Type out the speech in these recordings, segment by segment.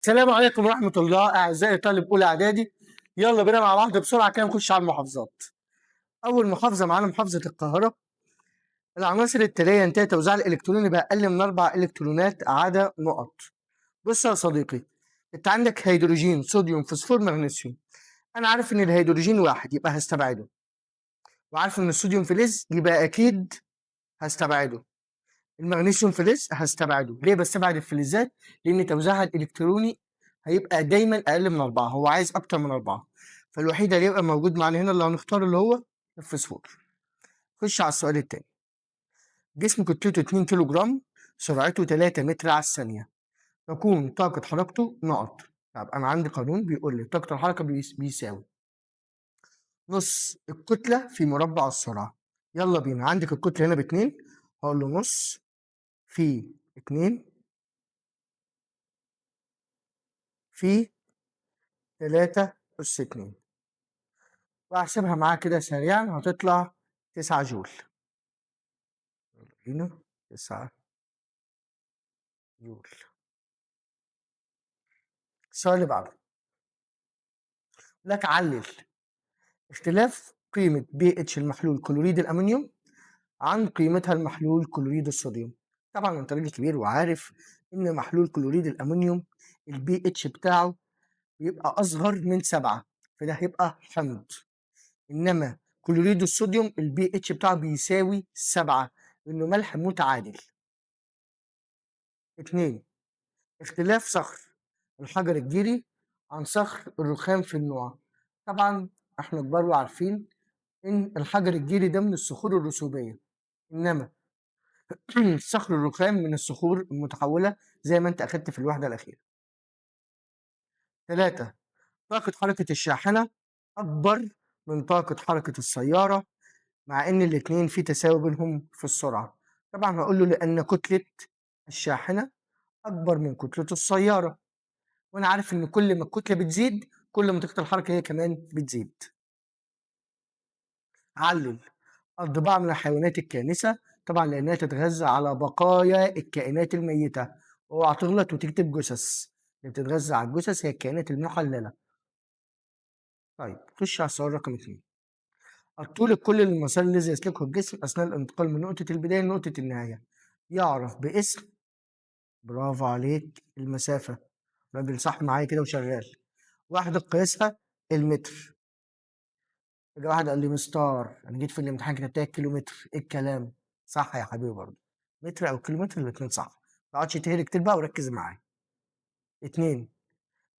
السلام عليكم ورحمة الله أعزائي طالب أولى إعدادي. يلا بينا مع بعض بسرعة كده نخش على المحافظات. أول محافظة معانا محافظة القاهرة. العناصر التالية ينتهي توزيعها الإلكتروني بأقل من 4 إلكترونات عدا نقط. بص يا صديقي، أنت عندك هيدروجين، صوديوم، فوسفور، مغنيسيوم. أنا عارف إن الهيدروجين واحد يبقى هستبعده، وعارف إن الصوديوم فلز يبقى أكيد هستبعده. المغنيسيوم فلز هستبعده. ليه بستبعد الفلزات؟ لأن توزيعها الإلكتروني هيبقى دايما أقل من 4، هو عايز أكتر من 4. فالوحيد اللي هيبقى موجود معانا هنا اللي هنختاره اللي هو الفوسفور. خش على السؤال التاني. جسم كتلته 2 كيلو جرام، سرعته 3 متر على الثانية، تكون طاقة حركته نقط. طب أنا عندي قانون بيقول لي طاقة الحركة بيساوي نص الكتلة في مربع السرعة. يلا بينا، عندك الكتلة هنا ب2، هقول له نص في 2 في 3 أس 2، وأحسبها معاه كده سريعا هتطلع 9 جول. هنا 9 جول. السؤال اللي بعده لك علل اختلاف قيمة بي اتش المحلول كلوريد الأمونيوم عن قيمتها المحلول كلوريد الصوديوم. طبعا انت راجل كبير وعارف ان محلول كلوريد الأمونيوم البي اتش بتاعه بيبقى أصغر من 7، فده هيبقى حمض. إنما كلوريد الصوديوم البي اتش بتاعه بيساوي 7 لأنه ملح متعادل. 2. اختلاف صخر الحجر الجيري عن صخر الرخام في النوع. طبعا احنا كبار وعارفين ان الحجر الجيري ده من الصخور الرسوبية، انما صخر الرخام من الصخور المتحولة زي ما انت اخدت في الوحدة الأخيرة. 3. طاقة حركة الشاحنة أكبر من طاقة حركة السيارة مع إن الاتنين في تساوي بينهم في السرعة. طبعا هقول له لأن كتلة الشاحنة أكبر من كتلة السيارة، وانا عارف ان كل ما الكتله بتزيد كل ما طاقه الحركه هي كمان بتزيد. علل الضباع من الحيوانات الكانسه، طبعا لانها تتغذى على بقايا الكائنات الميته. اوعى تغلط وتكتب جثث، اللي بتتغذى على الجثث هي الكائنات المحلله. طيب خش على السؤال رقم 2. الطول الكلي للمسار الذي يسلكه الجسم اثناء الانتقال من نقطه البدايه لنقطه النهايه يعرف باسم، برافو عليك، المسافه. راجل صح معايا كده وشغال. وحده قياسها المتر. فجأة واحد قال لي مستار انا جيت في الامتحان كتبتها كيلومتر، ايه الكلام؟ صح يا حبيبي برضه، متر او كيلومتر الاتنين صح. ما تقعدش تهري كتير بقى وركز معايا. 2.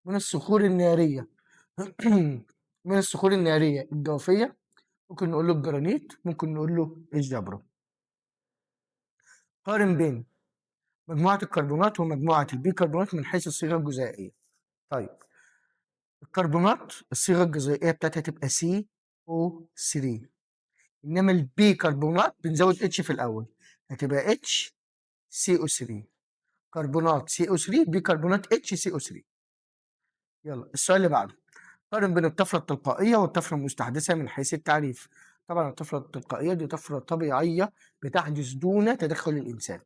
من الصخور النارية من الصخور النارية الجوفية ممكن نقول له الجرانيت، ممكن نقول له الجبرة. قارن بين مجموعة الكربونات ومجموعة البيكربونات من حيث الصيغة الجزيئية. طيب الكربونات الصيغة الجزيئية بتاعتها تبقى CO3، انما البيكربونات بنزود اتش في الاول هتبقى اتش سي او 3. كربونات سي او 3، بيكربونات اتش سي او 3. يلا السؤال اللي بعده. قارن بين الطفره التلقائيه والطفره المستحدثه من حيث التعريف. طبعا الطفره التلقائيه دي طفره طبيعيه بتحدث دون تدخل الانسان،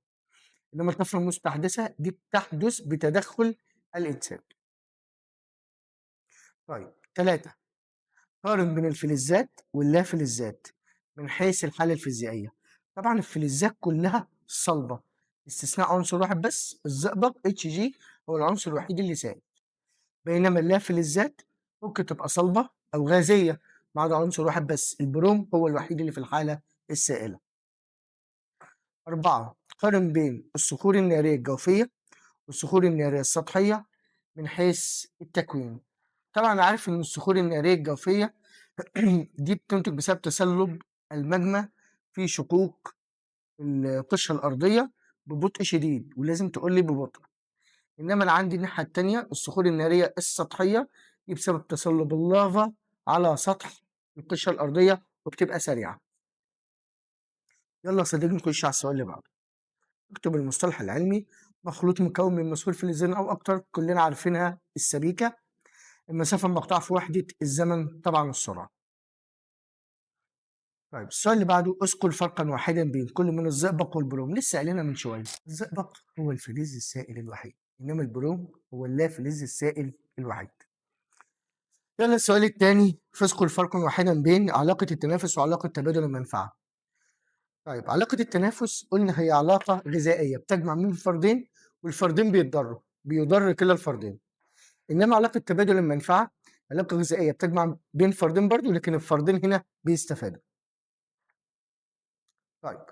انما الطفره المستحدثه دي بتحدث بتدخل الانسان. طيب 3. قارن بين الفلزات واللا فلزات من حيث الحالة الفيزيائية. طبعا الفلزات كلها صلبة باستثناء عنصر واحد بس، الزئبق اتش جي هو العنصر الوحيد اللي سائل، بينما اللا فلزات ممكن تبقى صلبة أو غازية ما عدا عنصر واحد بس، البروم هو الوحيد اللي في الحالة السائلة. 4. قارن بين الصخور النارية الجوفية والصخور النارية السطحية من حيث التكوين. طبعا أنا عارف إن الصخور النارية الجوفية دي بتنتج بسبب تسلب الماجما في شقوق القشرة الأرضية ببطء شديد، ولازم تقول لي ببطء. إنما أنا عندي الناحية التانية الصخور النارية السطحية دي بسبب تسلب اللافا على سطح القشرة الأرضية وبتبقى سريعة. يلا يا صديقي نخش على السؤال اللي بعده. اكتب المصطلح العلمي مخلوط مكون من مسؤول فلزين أو أكتر، كلنا عارفينها السبيكة. المسافة المقطوعة في وحدة الزمن طبعا السرعة. طيب السؤال اللي بعده اذكر فرقا واحدا بين كل من الزئبق والبروم. لسه قايلينها من شويه، الزئبق هو الفلز السائل الوحيد انما البروم هو اللافلز السائل الوحيد. يلا السؤال الثاني، فاذكر فرقا واحدا بين علاقة التنافس وعلاقة تبادل المنفعة. طيب علاقة التنافس قلنا هي علاقة غذائية بتجمع بين الفردين والفردين بيضر كلا الفردين. انما علاقة تبادل المنفعة علاقة غذائية بتجمع بين فردين برضو، لكن الفردين هنا بيستفادوا. طيب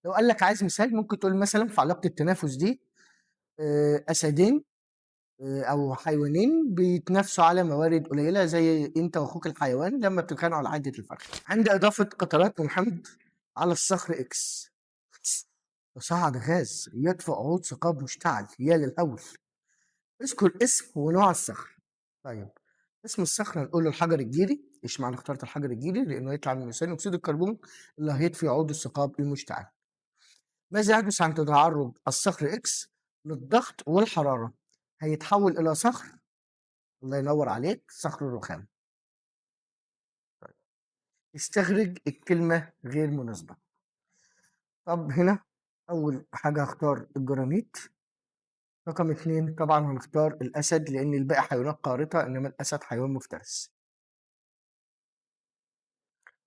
لو قال لك عايز مثال، ممكن تقول مثلا في علاقة التنافس دي أسدين أو حيوانين بيتنافسوا على موارد قليلة زي أنت وأخوك الحيوان لما بتتخانقوا على عدة الفرخ. عند إضافة قطرات محمد على الصخر إكس وصعد غاز يدفع عود ثقاب مشتعل يا للهول. اذكر اسم ونوع الصخر. طيب اسم الصخرة نقول له الحجر الجيري. إيش معنى اخترت الحجر الجيري؟ لأنه يطلع من ثاني أكسيد الكربون اللي هيطفي عود الثقاب المشتعل. ماذا يحدث عند تعرض الصخر إكس للضغط والحرارة؟ هيتحول إلى صخر، الله ينور عليك، صخر الرخام. استخرج الكلمة غير مناسبة. طب هنا أول حاجة هختار الجرانيت. رقم 2 طبعا هنختار الأسد لأن الباقي حيوانات قارطة إنما الأسد حيوان مفترس.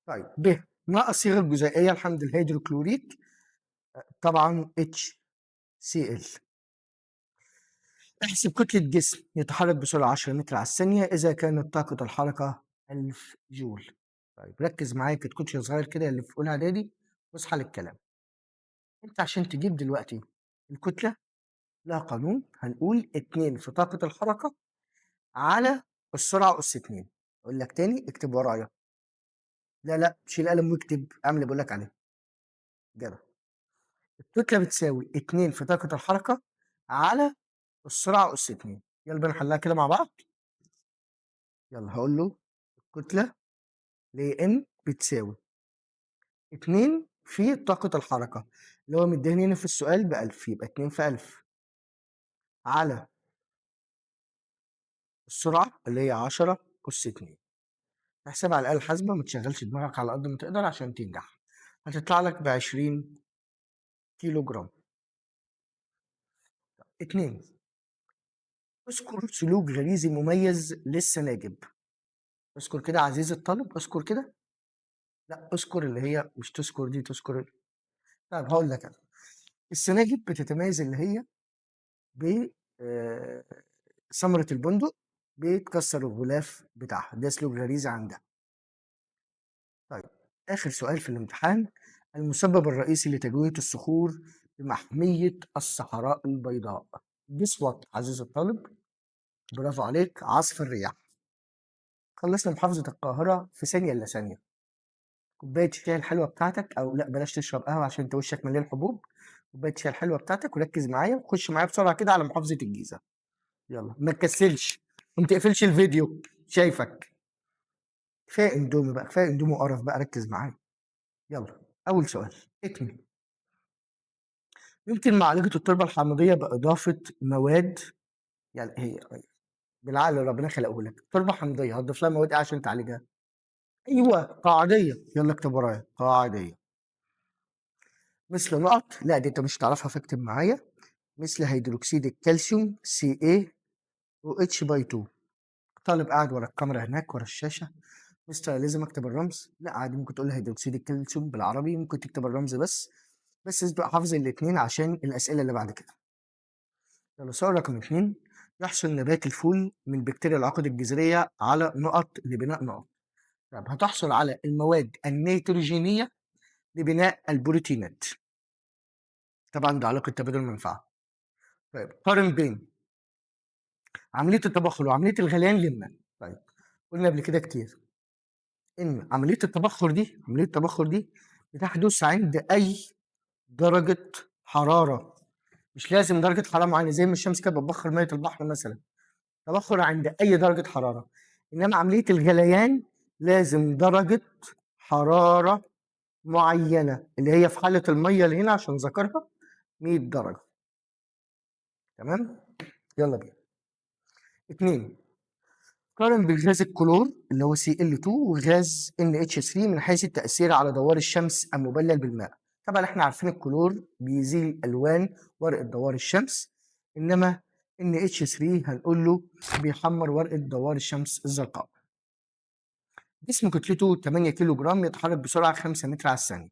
طيب ب ناقص الصيغة الجزيئية لحمض الهيدروكلوريك طبعا HCl. احسب كتلة جسم يتحرك بسرعة 10 متر على الثانية إذا كانت طاقة الحركة 1000 جول. طيب ركز معايا كتكوتش صغير كده اللي في أولى إعدادي واصحى للكلام. أنت عشان تجيب دلوقتي الكتلة لها قانون، هنقول 2 في طاقة الحركة على السرعة أس 2. أقول لك تاني اكتب ورايا. لا شيل قلم واكتب، اعمل اللي بقول لك عليه. جدع. الكتلة بتساوي 2 في طاقة الحركة على السرعة أس 2. يلا بينا نحلها كده مع بعض. يلا هقول له الكتلة لان بتساوي 2 في طاقة الحركة اللي هو مديني هنا في السؤال ب1000، يبقى 2 في 1000 على السرعة اللي هي 10 أس 2. احسبها على الآلة الحاسبة، ما تشغلش دماغك على قد ما تقدر عشان تنجح. هتطلع لك ب20 كيلو جرام. 2 اذكر سلوك غريزي مميز للسناجب. اذكر كده عزيزي الطالب، اذكر كده. لا اذكر اللي هي مش تذكر دي، تذكر. طيب هقول لك انا السناجب بتتميز اللي هي ب ثمرة البندق بيتكسر الغلاف بتاعها، ده سلوك غريزي عندها. طيب آخر سؤال في الامتحان، المسبب الرئيسي لتجوية الصخور بمحمية الصحراء البيضاء. بصوت عزيزي الطالب، برافو عليك، عصف الرياح. خلصنا محافظة القاهرة في ثانية إلا ثانية. كوباية الشاي الحلوة بتاعتك، أو لأ بلاش تشرب قهوة عشان أنت وشك مليان حبوب. كوباية الشاي الحلوة بتاعتك وركز معايا وخش معايا بسرعة كده على محافظة الجيزة. يلا ما تكسلش وما تقفلش الفيديو، شايفك. كفايه اندومي بقى، كفايه اندومي وقرف بقى، ركز معايا. يلا اول سؤال اكمل. يمكن معالجه التربه الحامضيه باضافه مواد، يعني هي بالعقل اللي ربنا خلقه لك تربه حامضيه هتضيف لها مواد ايه عشان تعالجها؟ ايوه قاعديه. يلا اكتب ورايا قاعديه. مثل نقط، لا دي انت مش هتعرفها فاكتب معايا. مثل هيدروكسيد الكالسيوم CaOH باي 2. طالب قاعد ورا الكاميرا هناك ورا الشاشه. مستر لازم اكتب الرمز؟ لا عادي، ممكن تقول هيدروكسيد الكالسيوم بالعربي، ممكن تكتب الرمز بس تبقى حافظ الاثنين عشان الاسئله اللي بعد كده. يلا سؤال رقم 2، يحصل نبات الفول من بكتيريا العقد الجذريه على نقط لبناء نقط. طب هتحصل على المواد النيتروجينيه لبناء البروتينات. طبعا ده علاقه تبادل المنفعه. طيب قارن بين عمليه التبخر وعمليه الغليان للماء. طيب قلنا قبل كده كتير ان عمليه التبخر دي بتحدث عند اي درجة حرارة، مش لازم درجة حرارة معينة زي ما الشمس كده بتبخر مية البحر مثلا، تبخر عند أي درجة حرارة. إنما عملية الغليان لازم درجة حرارة معينة اللي هي في حالة المية اللي هنا عشان ذكرها 100 درجة. تمام؟ يلا بينا. 2 قارن بغاز الكلور اللي هو Cl2 وغاز NH3 من حيث التأثير على دوار الشمس المبلل بالماء. طبعا احنا عارفين الكلور بيزيل ألوان ورقة دوار الشمس، انما NH3 هنقول له بيحمر ورقه دوار الشمس الزرقاء. جسم كتلته 8 كيلو جرام، يتحرك بسرعه 5 متر على الثانيه.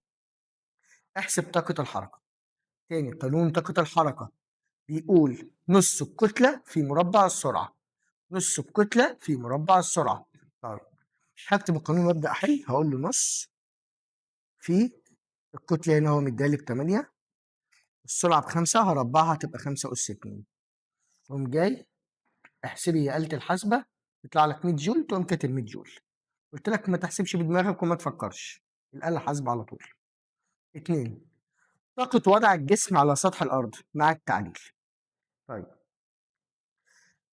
احسب طاقه الحركه. تاني، قانون طاقه الحركه بيقول نص الكتله في مربع السرعه. نص الكتله في مربع السرعه. طيب هكتب القانون وابدا احل. هقول له نص في الكتله، هنا هو مديلك 8، السرعه ب5، هربعها تبقى 5 اس 2. تقوم جاي احسبي يا آلة الحاسبة، يطلع لك 100 جول، تقوم كاتب 100 جول. قلت لك ما تحسبش بدماغك وما تفكرش، الآلة حاسبة على طول. 2، طاقة وضع الجسم على سطح الأرض مع التعليل. طيب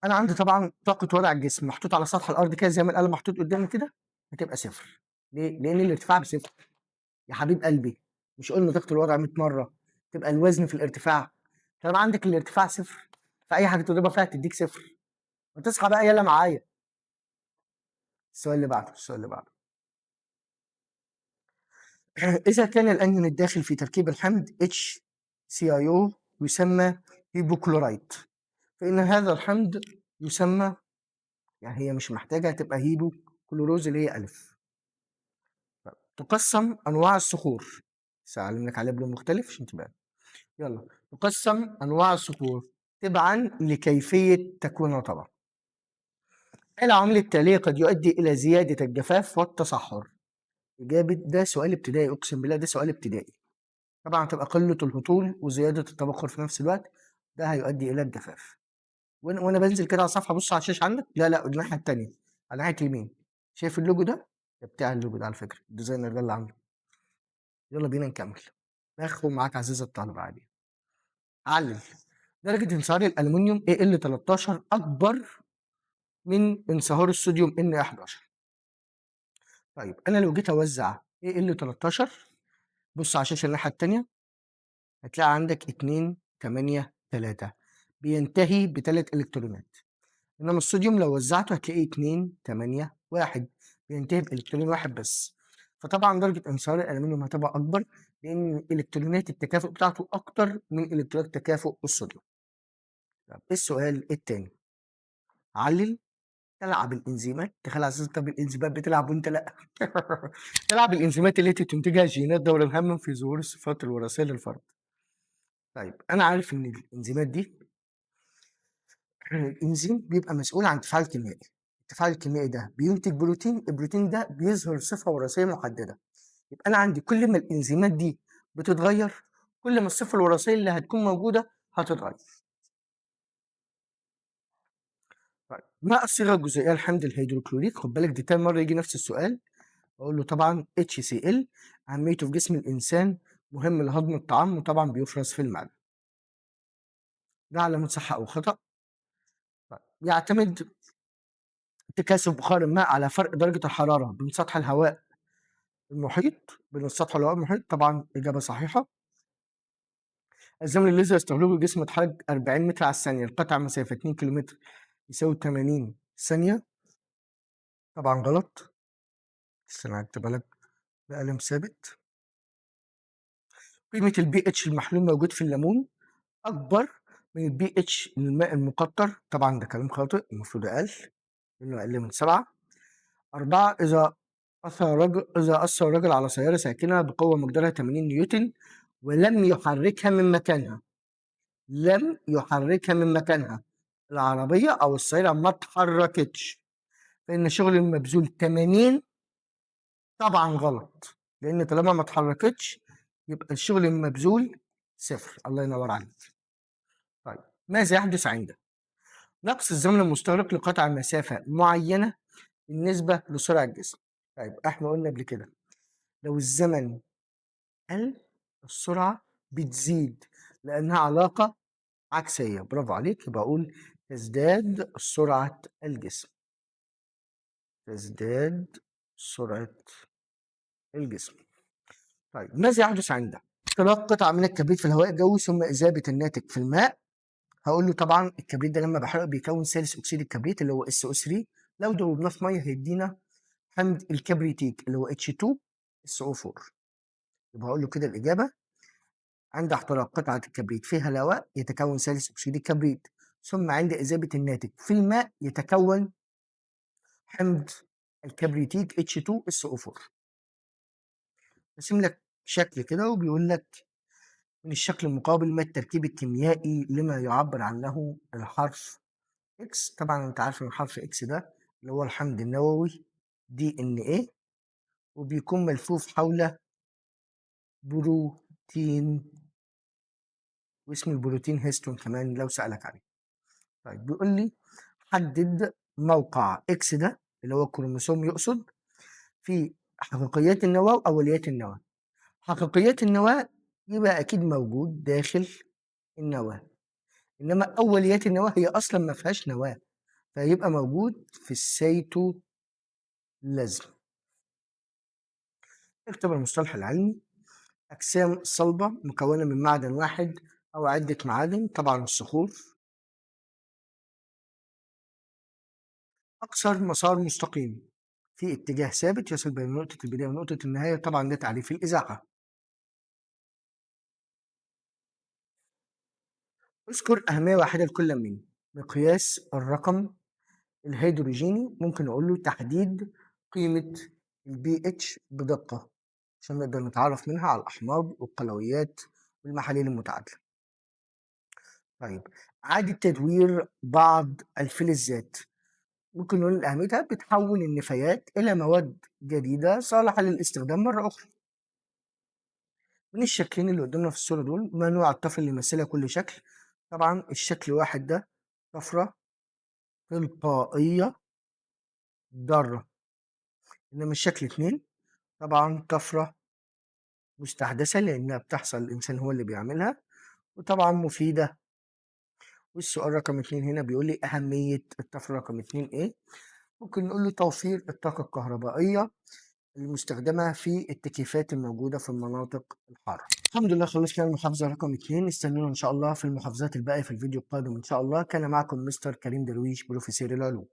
أنا عندي طبعا طاقة وضع الجسم محطوط على سطح الأرض كده زي ما القلم محطوط قدامي كده، هتبقى صفر. ليه؟ لأن الارتفاع بصفر يا حبيب قلبي. مش قلنا طاقة الوضع 100 مرة تبقى الوزن في الارتفاع؟ طالما عندك الارتفاع صفر، فأي حاجة تضربها فيها تديك صفر. ما تصحى بقى يلا معايا. السؤال اللي بعده، السؤال اللي بعده. إذا كان الأنيون الداخل في تركيب الحمض HCIO يسمى هيبوكلورايت، فإن هذا الحمض يسمى، يعني هي مش محتاجة تبقى هيبوكلوروز اللي هي ألف. تقسم أنواع الصخور، سأعلم لك عليه بلون مختلف عشان تبقى. يلا، تقسم أنواع الصخور تبعا لكيفية تكوينها طبعا. العوامل التالية قد يؤدي إلى زيادة الجفاف والتصحر. إجابة ده سؤال ابتدائي، أقسم بالله ده سؤال ابتدائي. طبعا هتبقى قلة الهطول وزيادة التبخر في نفس الوقت، ده هيؤدي إلى الجفاف. وأنا بنزل كده على الصفحة، بص على الشاشة عندك، لا الناحية التانية، على ناحية اليمين. شايف اللوجو ده؟ ده بتاع اللوجو ده على فكرة، الديزاينر ده اللي عامله. يلا بينا نكمل. اخو معاك عزيزي الطالب عادي. علل درجة انصهار الألمنيوم Al13 أكبر من انصهار الصوديوم Na11. طيب أنا لو جيت أوزع Al13، بص على الشاشة الناحية التانية، هتلاقي عندك 2 8 3 بينتهي ب3 إلكترونات. إنما الصوديوم لو وزعته هتلاقيه 2 8 1 بينتهي بإلكترون واحد بس. فطبعا درجة انصهار الألمنيوم هتبقى أكبر، لأن إلكترونات التكافؤ بتاعته أكتر من إلكترونات تكافؤ الصوديوم. طب السؤال التاني، علل تلعب الإنزيمات. تخيل عزيزي، طب الإنزيمات بتلعب وأنت لأ. تلعب الإنزيمات التي تنتجها جينات دورا هاما في ظهور الصفات الوراثية للفرد. طيب أنا عارف إن الإنزيمات دي، الإنزيم بيبقى مسؤول عن التفاعل الكيميائي. التفاعل الكيميائي ده بينتج بروتين، البروتين ده بيظهر صفة وراثية محددة. يبقى أنا عندي كل ما الإنزيمات دي بتتغير، كل ما الصفة الوراثية اللي هتكون موجودة هتتغير. طيب ما الصيغة الجزيئية لحمض الهيدروكلوريك؟ خد بالك دي تاني مرة يجي نفس السؤال. أقول له طبعا HCl، أهميته في جسم الإنسان، مهم لهضم الطعام، وطبعا بيفرز في المعدة. ده علامة صح أو خطأ. طيب يعتمد تكاثف بخار الماء على فرق درجة الحرارة بين سطح الهواء المحيط، بين السطح والهواء المحيط. طبعا إجابة صحيحة. الزمن الذي يستغرقه الجسم يتحرك 40 متر على الثانية، القطع مسافة 2 كيلومتر يساوي 80 ثانية. طبعا غلط، بس أنا هكتبها لك بقلم ثابت. قيمة البي اتش المحلول موجود في الليمون أكبر من البي اتش الماء المقطر. طبعا ده كلام خاطئ، المفروض أقل، لأنه أقل من 7. 4، إذا أثر رجل على سيارة ساكنة بقوة مقدارها 80 نيوتن ولم يحركها من مكانها، لم يحركها من مكانها، العربية أو السيارة ما اتحركتش، فإن شغل المبذول 80. طبعا غلط، لأن طالما ما اتحركتش يبقى الشغل المبذول صفر. الله ينور عليك. طيب ماذا يحدث عند نقص الزمن المستغرق لقطع مسافة معينة بالنسبة لسرعة الجسم؟ طيب احنا قلنا قبل كده لو الزمن قل، السرعة بتزيد، لأنها علاقة عكسية. برافو عليك. يبقى أقول تزداد سرعة الجسم، تزداد سرعة الجسم. طيب ماذا يحدث عند اختراق قطعة من الكبريت في الهواء الجوي ثم إذابة الناتج في الماء؟ هقول له طبعا الكبريت ده لما بحرقه بيكون ثالث أكسيد الكبريت اللي هو SO3، لو دوبناه في مية هيدينا حمض الكبريتيك اللي هو H2SO4. يبقى هقول له كده الإجابة عند احتراق قطعة الكبريت فيها الهواء يتكون ثالث أكسيد الكبريت، ثم عند إذابة الناتج في الماء يتكون حمض الكبريتيك H2SO4. رسم لك شكل كده وبيقول لك من الشكل المقابل ما التركيب الكيميائي لما يعبر عنه الحرف X. طبعا انت عارف ان الحرف X ده اللي هو الحمض النووي DNA، وبيكون ملفوف حول بروتين، واسم البروتين هيستون كمان لو سألك عليه. طيب بيقول لي حدد موقع X ده اللي هو الكروموسوم يقصد في حقيقيات النواة وأوليات النواة. حقيقيات النواة يبقى أكيد موجود داخل النواة، إنما أوليات النواة هي أصلا ما فيهاش نواة، فيبقى موجود في السيتوبلازم. اكتب المصطلح العلمي: أجسام صلبة مكونة من معدن واحد أو عدة معادن، طبعا الصخور، أقصر مسار مستقيم في اتجاه ثابت يصل بين نقطة البداية ونقطة النهاية، طبعا ده تعريف الإزاحة. اذكر أهمية واحدة لكل من مقياس الرقم الهيدروجيني، ممكن نقول له تحديد قيمة البي اتش بدقة عشان نقدر نتعرف منها على الأحماض والقلويات والمحاليل المتعادلة. طيب إعادة تدوير بعض الفلزات، ممكن نقول أهميتها بتحول النفايات إلى مواد جديدة صالحة للاستخدام مرة أخرى. من الشكلين اللي قدامنا في الصورة دول ما نوع الطفرة اللي يمثلها كل شكل؟ طبعا الشكل واحد ده طفرة تلقائية ضارة، إنما الشكل اتنين طبعا طفرة مستحدثة لأنها بتحصل الإنسان هو اللي بيعملها وطبعا مفيدة. والسؤال رقم 2 هنا بيقول لي أهمية الطفرة رقم 2 إيه؟ ممكن نقول له توفير الطاقة الكهربائية المستخدمة في التكييفات الموجودة في المناطق الحارة. الحمد لله خلصنا المحافظة رقم 2، استنونا إن شاء الله في المحافظات الباقية في الفيديو القادم إن شاء الله. كان معكم مستر كريم درويش بروفيسور العلوم.